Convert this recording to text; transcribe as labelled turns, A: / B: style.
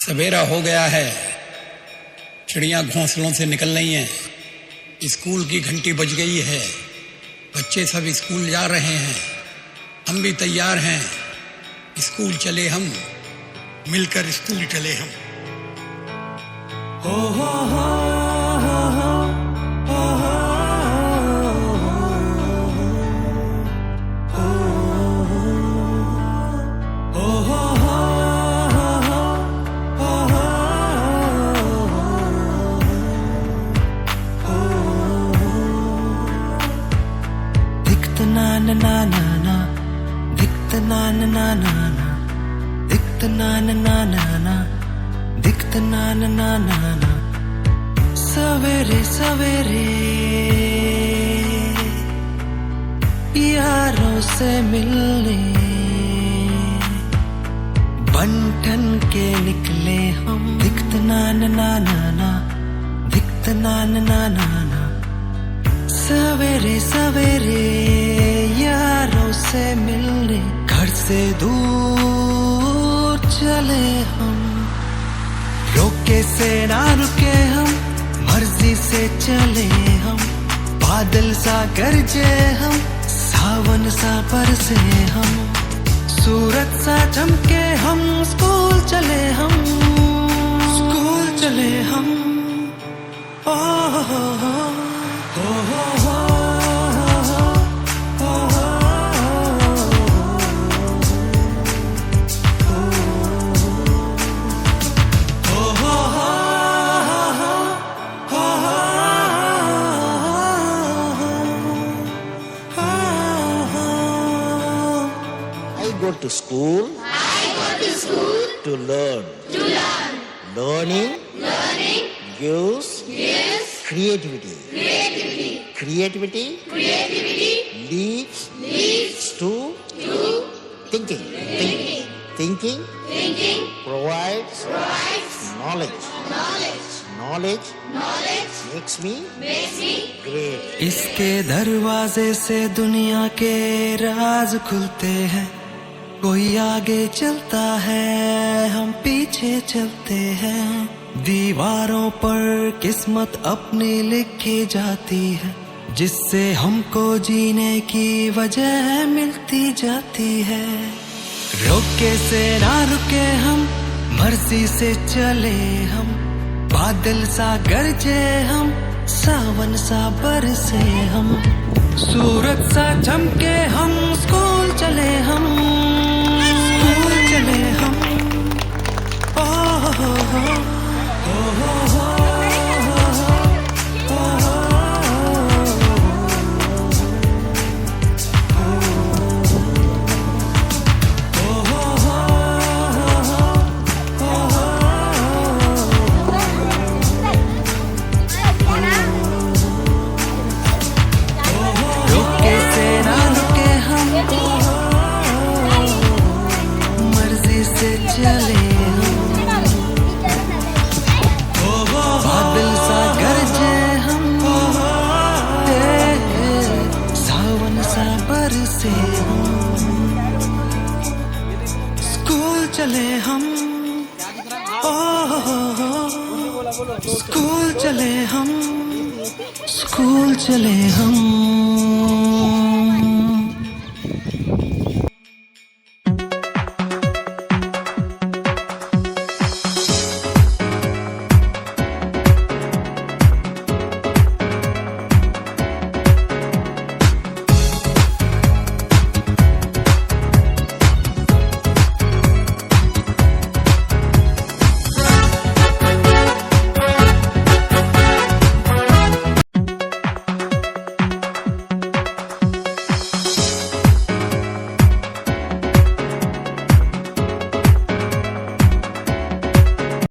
A: सवेरा हो गया है, चिड़ियां घोंसलों से निकल रही हैं, स्कूल की घंटी बज गई है, बच्चे सब स्कूल जा रहे हैं, हम भी तैयार हैं, स्कूल चले हम, मिलकर स्कूल चले हम। हो
B: na na na na na, dikta na na na na na, dikta na na na na na, dikta na na na na na. सवेरे सवेरे यारों से मिलने बंटन के निकले हम, दikta na na na na na, dikta na na na na na. सवेरे सवेरे यारों से मिलने घर से दूर चले हम, रोके से ना रुके हम, मर्जी से चले हम, बादल सा गरजे हम, सावन सा बरसे हम, सूरज सा चमके हम, स्कूल चले हम, स्कूल चले हम। ओ हो हो
C: I go to school to learn. Learning gives creativity. Creativity leads to thinking. Thinking provides knowledge. Knowledge makes me great.
B: इसके दरवाजे से दुनिया के राज खुलते हैं, कोई आगे चलता है, हम पीछे चलते हैं, दीवारों पर किस्मत अपनी लिखी जाती है, जिससे हमको जीने की वजह मिलती जाती है। रोके से ना रुके हम, मर्जी से चले हम, बादल सा गरजे हम, सावन सा बरसे हम, सूरज सा चमके हम, स्कूल चले हम, स्कूल चले हम। ओ हो हो चले हम, बादल सा गरजे हम, सावन सा बरसे हम, स्कूल चले हम, स्कूल चले हम, स्कूल चले हम।